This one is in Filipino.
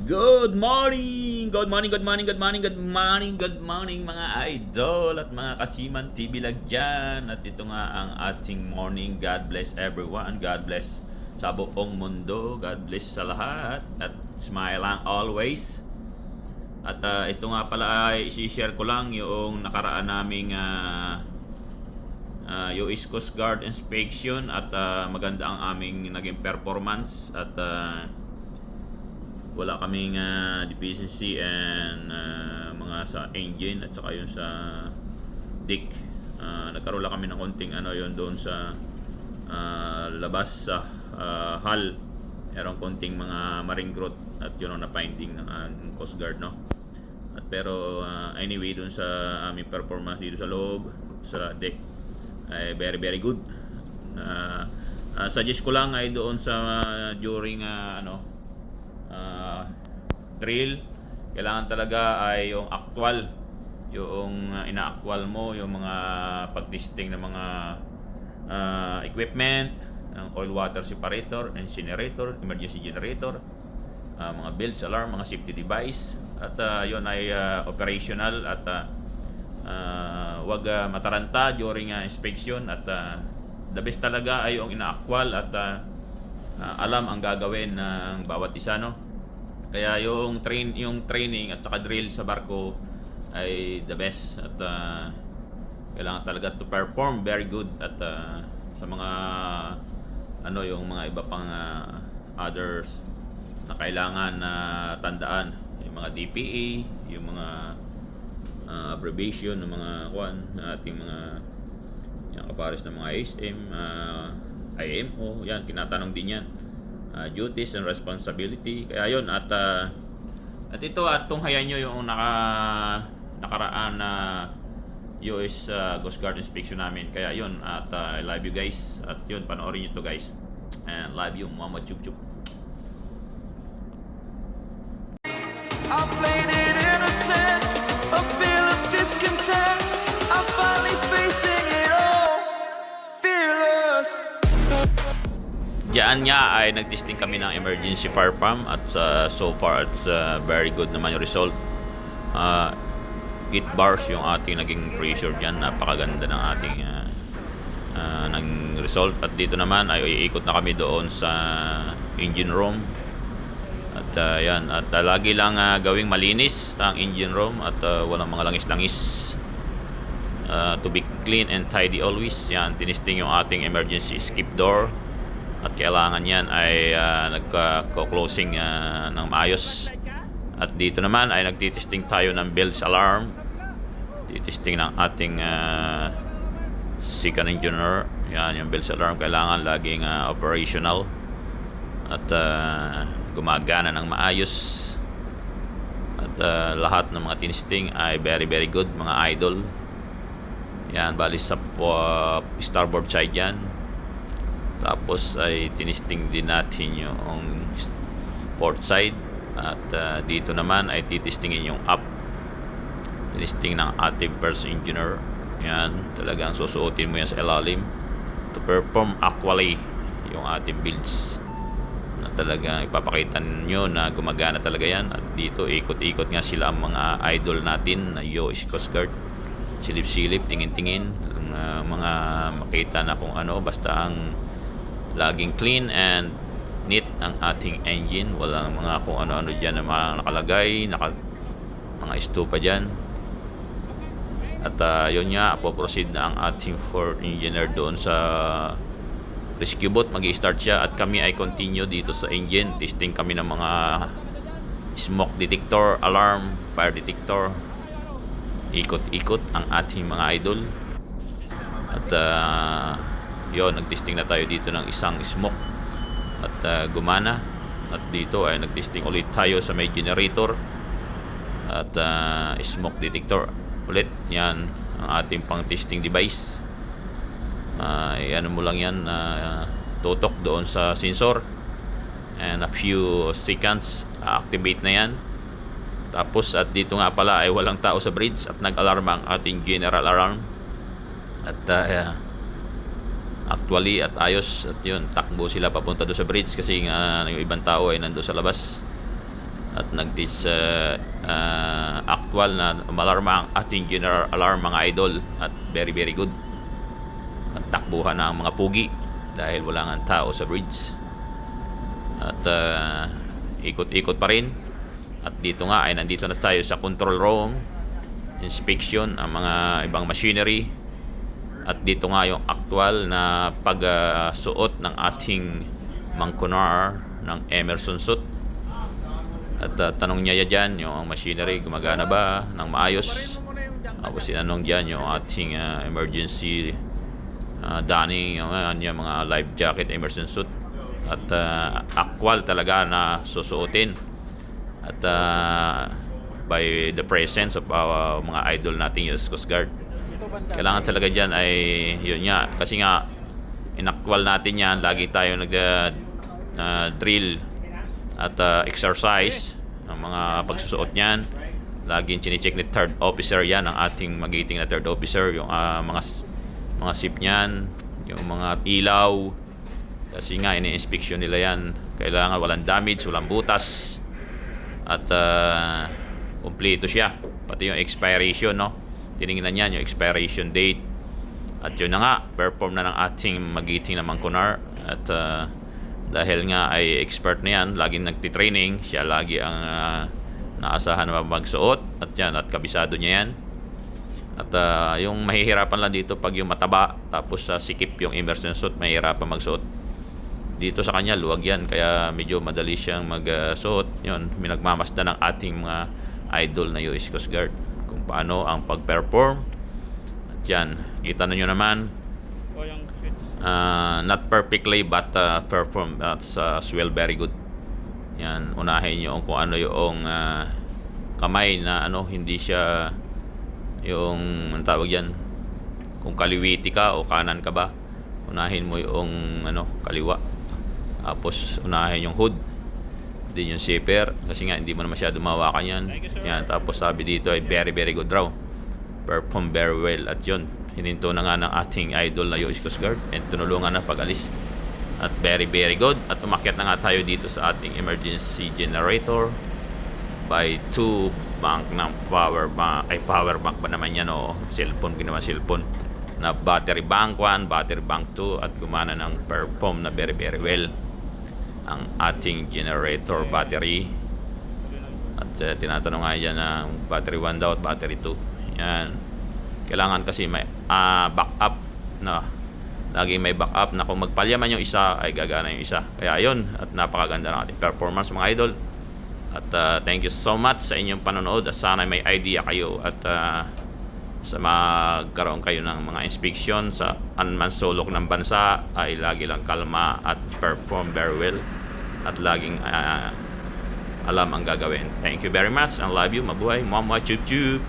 Good morning! Good morning, good morning, good morning, good morning, good morning mga idol at mga kasiman TV lag dyan. At ito nga ang ating morning. God bless everyone. God bless sa buong mundo. God bless sa lahat. At smile lang always. At ito nga pala ay isi-share ko lang yung nakaraan naming US Coast Guard inspection. At maganda ang aming naging performance. At wala kaming deficiency and mga sa engine at saka yung sa dick. Nagkaroon lang kami ng konting yon doon sa labas sa hull. Merong konting mga marine growth at yun ang na-finding ng Coast Guard, no? At pero anyway, doon sa aming performance dito sa loob, sa deck, ay very very good. Suggest ko lang ay doon sa during drill, kailangan talaga ay yung actual, yung ina-actual mo yung mga pag-testing ng mga equipment, ng oil water separator, incinerator, emergency generator, mga belts, alarm, mga safety device, at yun ay operational at wag mataranta during inspection. At the best talaga ay yung ina-actual at alam ang gagawin ng bawat isa, no? Kaya yung training at saka drill sa barko ay the best. At kailangan talaga to perform very good. At sa mga yung mga iba pang others na kailangan na tandaan, yung mga DPE, yung mga abbreviation ng mga ating mga yung kapares ng mga ASM, IMO, yan tinatanong din yan. Duties and responsibility. Kaya yun, at ito at tunghayan nyo yung nakaraan na US Coast Guard inspection namin. Kaya yun, at I love you guys. At yun, panoorin nyo to guys. And love you, Mama Chup Chup. I played it innocent, a feel of discontent. I'm finally facing it all, fearless. Diyan nga ay nagtesting kami ng emergency fire pump at so far it's very good naman yung result. Git bars yung ating naging pressure dyan, napakaganda ng ating ng result. At dito naman ay iikot na kami doon sa engine room. At yan, at lagi lang gawing malinis ang engine room at walang mga langis-langis. To be clean and tidy always. Yan, tinisting yung ating emergency skip door. At kailangan yan ay nagka-closing ng maayos. At dito naman ay nagtitesting tayo ng bells alarm. Titesting ng ating second engineer. Yan, yung bells alarm kailangan laging operational. At gumagana ng maayos. At lahat ng mga tinesting ay very very good mga idol. Yan, bali sa starboard side yan. Tapos ay tinisting din natin yung port side. At dito naman ay titistingin yung up. Tinisting ng ating first engineer. Yan, talagang susuotin mo yan sa ilalim to perform actually yung ating builds, na talagang ipapakita nyo na gumagana talaga yan. At dito ikot-ikot nga sila ang mga idol natin na US Coast Guard. Silip-silip, tingin-tingin, mga makita na kung ano, basta ang laging clean and neat ang ating engine. Walang mga kung ano-ano dyan na mga nakalagay, mga estupa dyan. At yun nga, po-proceed na ang ating fourth engineer doon sa rescue boat. Mag-i-start siya at kami ay continue dito sa engine. Testing kami ng mga smoke detector, alarm, fire detector. Ikot-ikot ang ating mga idol. At yun, nagtesting na tayo dito ng isang smoke at gumana. At dito ay nagtesting ulit tayo sa may generator at smoke detector ulit. Yan ang ating pang testing device. Ano mo lang yan, tutok doon sa sensor and a few seconds activate na yan. Tapos at dito nga pala ay walang tao sa bridge at nag-alarm ang ating general alarm. At actually at ayos. At yun, takbo sila papunta doon sa bridge kasi yung ibang tao ay nandoon sa labas. at actual na umalarma ang ating general alarm mga idol, at very very good. At takbuhan na ang mga pugi dahil wala nga tao sa bridge, at ikot-ikot pa rin. At dito nga ay nandito na tayo sa control room, inspection ang mga ibang machinery. At dito nga yung actual na pagsuot ng ating mangkunar ng Emerson suit. At tanong niya dyan yung machinery gumagana ba ng maayos. Tapos sinanong dyan yung ating emergency donning, yung mga life jacket, Emerson suit. At actual talaga na susuotin. At by the presence of our mga idol nating US Coast Guard. Kailangan talaga dyan ay yun nga, kasi nga inaktwal natin yan, lagi tayo drill at exercise ng mga pagsusuot niyan. Laging chine-check ni third officer yan, ang ating magiting na third officer, yung mga sip niyan, yung mga ilaw, kasi nga ini-inspection nila yan. Kailangan walang damage, walang butas, at kumpleto siya. Pati yung expiration, no, tinignan yan yung expiration date. At yun na nga, perform na ng ating magiting na mangkunar. At dahil nga ay expert na yan, laging nagtitraining, siya lagi ang naasahan na magsuot. At yan, at kabisado niya yan. At yung mahihirapan lang dito pag yung mataba, tapos sikip yung Emerson suit, mahihirapan magsuot. Dito sa kanya, luwag yan, kaya medyo madali siyang magsuot. Yun, minagmamasda ng ating mga idol na US Coast Guard kung paano ang pag-perform. At yan, kita nyo naman, not perfectly but perform as well, very good. Yan, unahin nyo kung ano yung kamay na hindi siya yung tawag yan, kung kaliwiti ka o kanan ka ba, unahin mo yung kaliwa. Tapos unahin yung hood, din yung zipper, kasi nga hindi mo na masyado mahawakan yan. Yan, tapos sabi dito ay very very good raw, perform very well. At yun, hininto na nga ng ating idol na US Coast Guard and tunulungan na pag-alis. At very very good. At umakyat na nga tayo dito sa ating emergency generator by 2 bank ng power bank ba naman yan, o cellphone, ginawa cellphone na battery bank 1, battery bank 2, at gumana ng perform na very very well ang ating generator battery. At tinatanong nga dyan ng battery 1 daw at battery 2. Yan, kailangan kasi may backup na, lagi may backup na kung magpalyaman yung isa ay gagana yung isa. Kaya yun, at napakaganda ng ating performance mga idol. At thank you so much sa inyong panonood, at sana may idea kayo at sa magkaroon kayo ng mga inspection sa unmanned sulok ng bansa ay lagi lang kalma at perform very well, at laging alam ang gagawin. Thank you very much and love you, mabuhay, mama, chup chup.